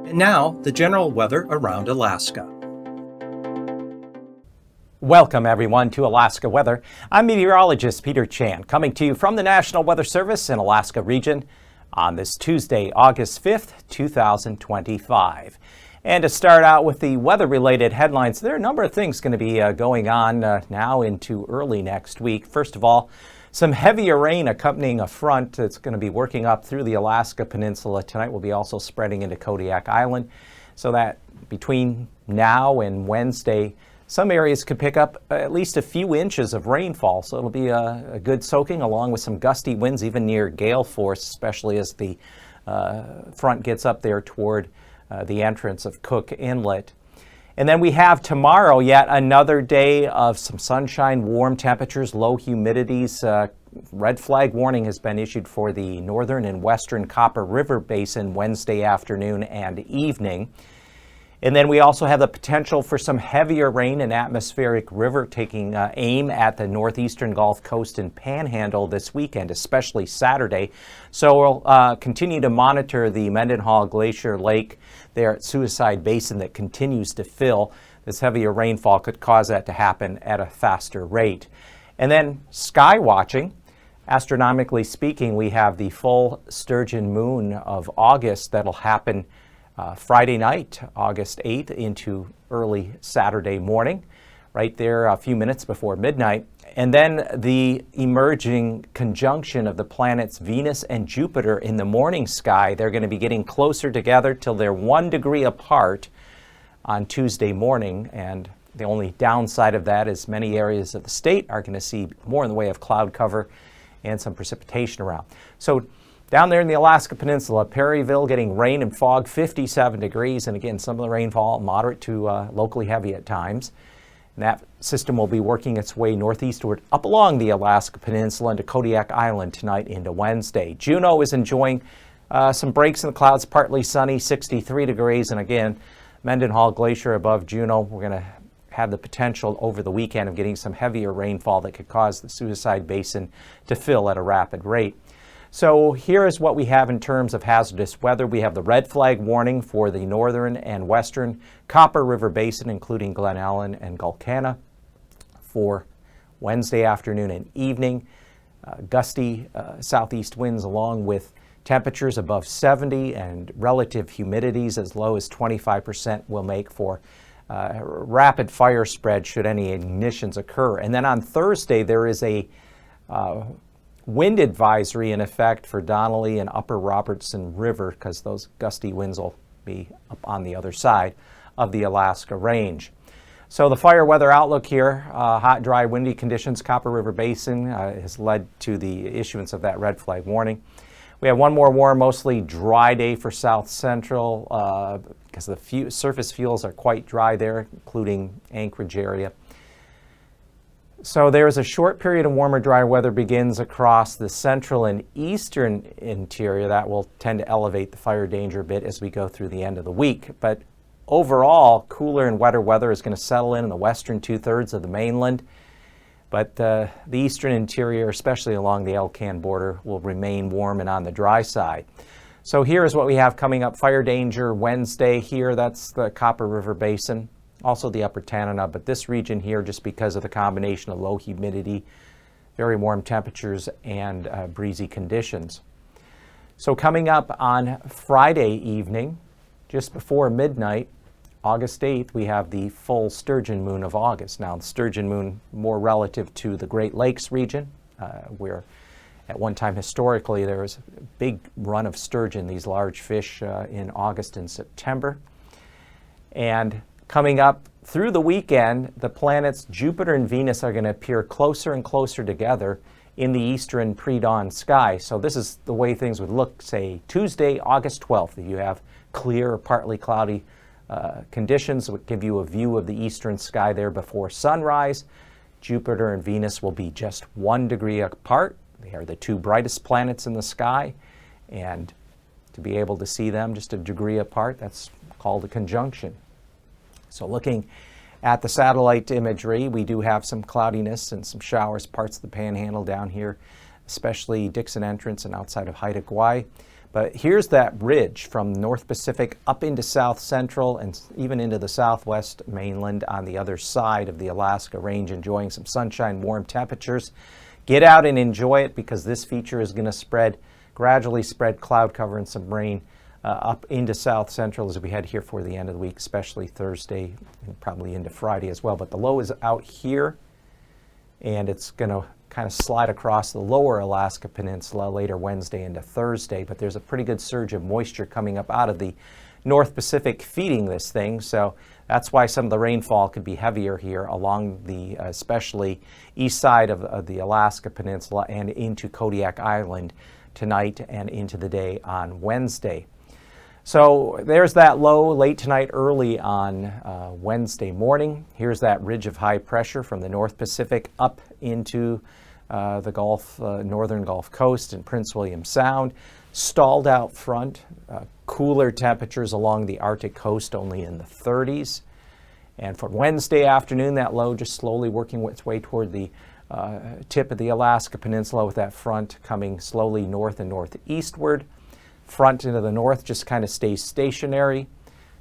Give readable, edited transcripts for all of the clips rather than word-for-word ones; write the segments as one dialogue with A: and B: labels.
A: And now, the general weather around Alaska.
B: Welcome everyone to Alaska Weather. I'm meteorologist Peter Chan, coming to you from the National Weather Service in Alaska region on this Tuesday, August 5th, 2025. And to start out with the weather-related headlines, there are a number of things going to be going on now into early next week. First of all, some heavier rain accompanying a front that's going to be working up through the Alaska Peninsula tonight. Will be also spreading into Kodiak Island, so that between now and Wednesday, some areas could pick up at least a few inches of rainfall. So it'll be a good soaking, along with some gusty winds, even near gale force, especially as the front gets up there toward the entrance of Cook Inlet. And then we have tomorrow yet another day of some sunshine, warm temperatures, low humidities. Red flag warning has been issued for the northern and western Copper River Basin Wednesday afternoon and evening. And then we also have the potential for some heavier rain and atmospheric river taking aim at the northeastern Gulf Coast and Panhandle this weekend, especially Saturday. So we'll continue to monitor the Mendenhall Glacier Lake there at Suicide Basin that continues to fill. This heavier rainfall could cause that to happen at a faster rate. And then sky watching. Astronomically speaking, we have the full sturgeon moon of August that'll happen Friday night, August 8th, into early Saturday morning, right there a few minutes before midnight. And then the emerging conjunction of the planets Venus and Jupiter in the morning sky. They're going to be getting closer together till they're 1 degree apart on Tuesday morning. And the only downside of that is many areas of the state are going to see more in the way of cloud cover and some precipitation around. So down there in the Alaska Peninsula, Perryville getting rain and fog, 57 degrees. And again, some of the rainfall moderate to locally heavy at times. And that system will be working its way northeastward up along the Alaska Peninsula into Kodiak Island tonight into Wednesday. Juneau is enjoying some breaks in the clouds, partly sunny, 63 degrees. And again, Mendenhall Glacier above Juneau, we're going to have the potential over the weekend of getting some heavier rainfall that could cause the Suicide Basin to fill at a rapid rate. So here is what we have in terms of hazardous weather. We have the red flag warning for the northern and western Copper River Basin, including Glen Ellen and Gulkana, for Wednesday afternoon and evening. Gusty southeast winds along with temperatures above 70 and relative humidities as low as 25% will make for rapid fire spread should any ignitions occur. And then on Thursday, there is a wind advisory in effect for Donnelly and Upper Robertson River, because those gusty winds will be up on the other side of the Alaska Range. So the fire weather outlook here, hot, dry, windy conditions. Copper River Basin has led to the issuance of that red flag warning. We have one more warm, mostly dry day for South Central because the surface fuels are quite dry there, including Anchorage area. So there's a short period of warmer, dry weather begins across the central and eastern interior. That will tend to elevate the fire danger a bit as we go through the end of the week. But overall, cooler and wetter weather is going to settle in the western two-thirds of the mainland. But the eastern interior, especially along the Elkhorn border, will remain warm and on the dry side. So here is what we have coming up. Fire danger Wednesday here. That's the Copper River Basin. Also the upper Tanana, but this region here, just because of the combination of low humidity, very warm temperatures, and breezy conditions. So coming up on Friday evening, just before midnight, August 8th, we have the full sturgeon moon of August. Now, the sturgeon moon more relative to the Great Lakes region, where at one time historically there was a big run of sturgeon, these large fish, in August and September. And coming up through the weekend, the planets Jupiter and Venus are going to appear closer and closer together in the eastern pre-dawn sky. So this is the way things would look, say, Tuesday, August 12th. You have clear or partly cloudy conditions would give you a view of the eastern sky there before sunrise. Jupiter and Venus will be just 1 degree apart. They are the two brightest planets in the sky, and to be able to see them just a degree apart, that's called a conjunction. So looking at the satellite imagery, we do have some cloudiness and some showers, parts of the Panhandle down here, especially Dixon Entrance and outside of Haida Gwaii. But here's that ridge from North Pacific up into South Central and even into the Southwest mainland on the other side of the Alaska Range, enjoying some sunshine, warm temperatures. Get out and enjoy it, because this feature is going to gradually spread cloud cover and some rain up into South Central as we head here for the end of the week, especially Thursday and probably into Friday as well. But the low is out here, and it's going to kind of slide across the lower Alaska Peninsula later Wednesday into Thursday. But there's a pretty good surge of moisture coming up out of the North Pacific feeding this thing. So that's why some of the rainfall could be heavier here along the especially east side of the Alaska Peninsula and into Kodiak Island tonight and into the day on Wednesday. So there's that low late tonight, early on Wednesday morning. Here's that ridge of high pressure from the North Pacific up into the Gulf, northern Gulf Coast and Prince William Sound. Stalled out front, cooler temperatures along the Arctic coast, only in the 30s. And for Wednesday afternoon, that low just slowly working its way toward the tip of the Alaska Peninsula, with that front coming slowly north and northeastward. Front into the north just kind of stays stationary.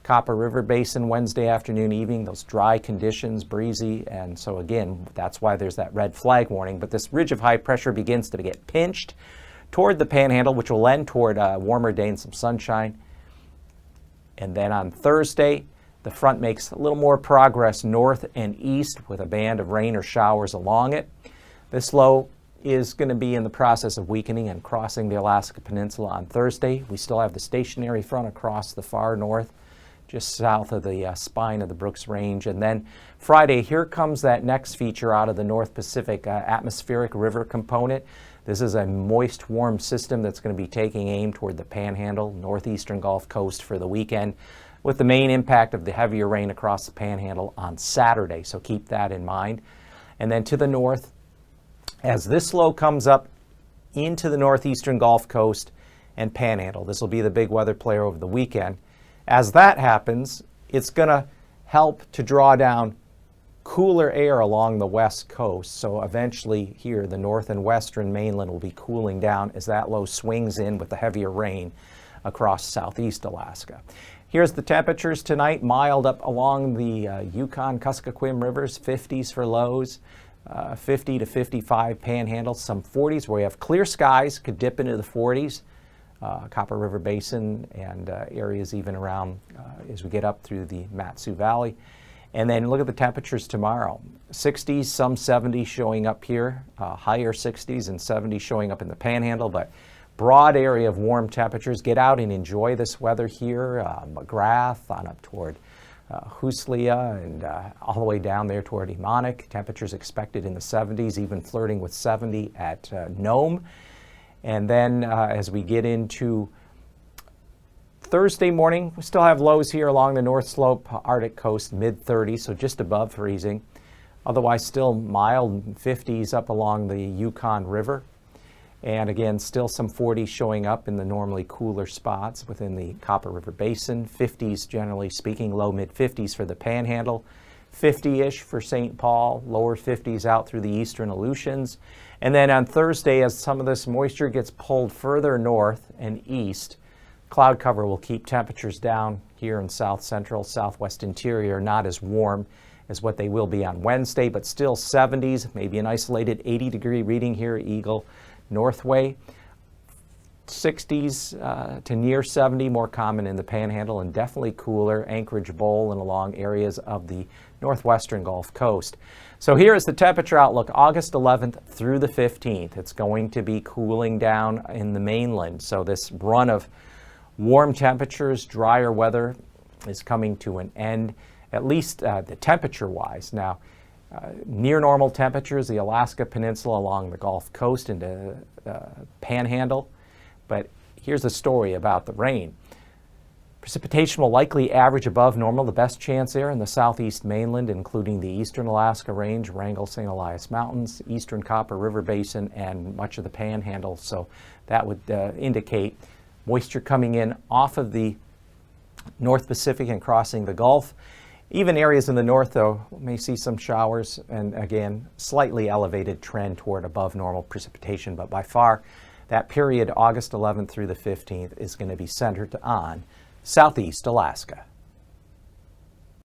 B: Copper River Basin Wednesday afternoon, evening, those dry conditions, breezy, and so again, that's why there's that red flag warning. But this ridge of high pressure begins to get pinched toward the Panhandle, which will lend toward a warmer day and some sunshine. And then on Thursday, the front makes a little more progress north and east with a band of rain or showers along it. This low is going to be in the process of weakening and crossing the Alaska Peninsula on Thursday. We still have the stationary front across the far north, just south of the spine of the Brooks Range. And then Friday, here comes that next feature out of the North Pacific, atmospheric river component. This is a moist, warm system that's going to be taking aim toward the Panhandle, northeastern Gulf Coast for the weekend, with the main impact of the heavier rain across the Panhandle on Saturday. So keep that in mind. And then to the north, as this low comes up into the northeastern Gulf Coast and Panhandle, this will be the big weather player over the weekend. As that happens, it's going to help to draw down cooler air along the west coast. So eventually here, the north and western mainland will be cooling down as that low swings in with the heavier rain across southeast Alaska. Here's the temperatures tonight, mild up along the Yukon, Kuskokwim rivers, 50s for lows. 50 to 55 Panhandle, some 40s where we have clear skies, could dip into the 40s. Copper River Basin and areas even around as we get up through the Matsu Valley. And then look at the temperatures tomorrow. 60s, some 70s showing up here, higher 60s and 70s showing up in the Panhandle, but broad area of warm temperatures. Get out and enjoy this weather here, McGrath on up toward Haisley and all the way down there toward Emonic. Temperatures expected in the 70s, even flirting with 70 at Nome. And then as we get into Thursday morning, we still have lows here along the North Slope, Arctic coast, mid-30s, so just above freezing. Otherwise, still mild 50s up along the Yukon River. And again, still some 40s showing up in the normally cooler spots within the Copper River Basin. 50s, generally speaking, low mid-50s for the Panhandle. 50-ish for St. Paul, lower 50s out through the eastern Aleutians. And then on Thursday, as some of this moisture gets pulled further north and east, cloud cover will keep temperatures down here in south central, southwest interior, not as warm as what they will be on Wednesday, but still 70s, maybe an isolated 80-degree reading here, Eagle, Northway. 60s to near 70, more common in the Panhandle, and definitely cooler, Anchorage Bowl and along areas of the northwestern Gulf Coast. So here is the temperature outlook, August 11th through the 15th. It's going to be cooling down in the mainland. So this run of warm temperatures, drier weather is coming to an end, at least the temperature-wise. Now, near normal temperatures, the Alaska Peninsula along the Gulf Coast into Panhandle. But here's the story about the rain. Precipitation will likely average above normal, the best chance there in the southeast mainland, including the eastern Alaska Range, Wrangell, St. Elias Mountains, eastern Copper River Basin, and much of the Panhandle. So that would indicate moisture coming in off of the North Pacific and crossing the Gulf. Even areas in the north, though, may see some showers and, again, slightly elevated trend toward above normal precipitation, but by far That period, August 11th through the 15th, is going to be centered on southeast Alaska.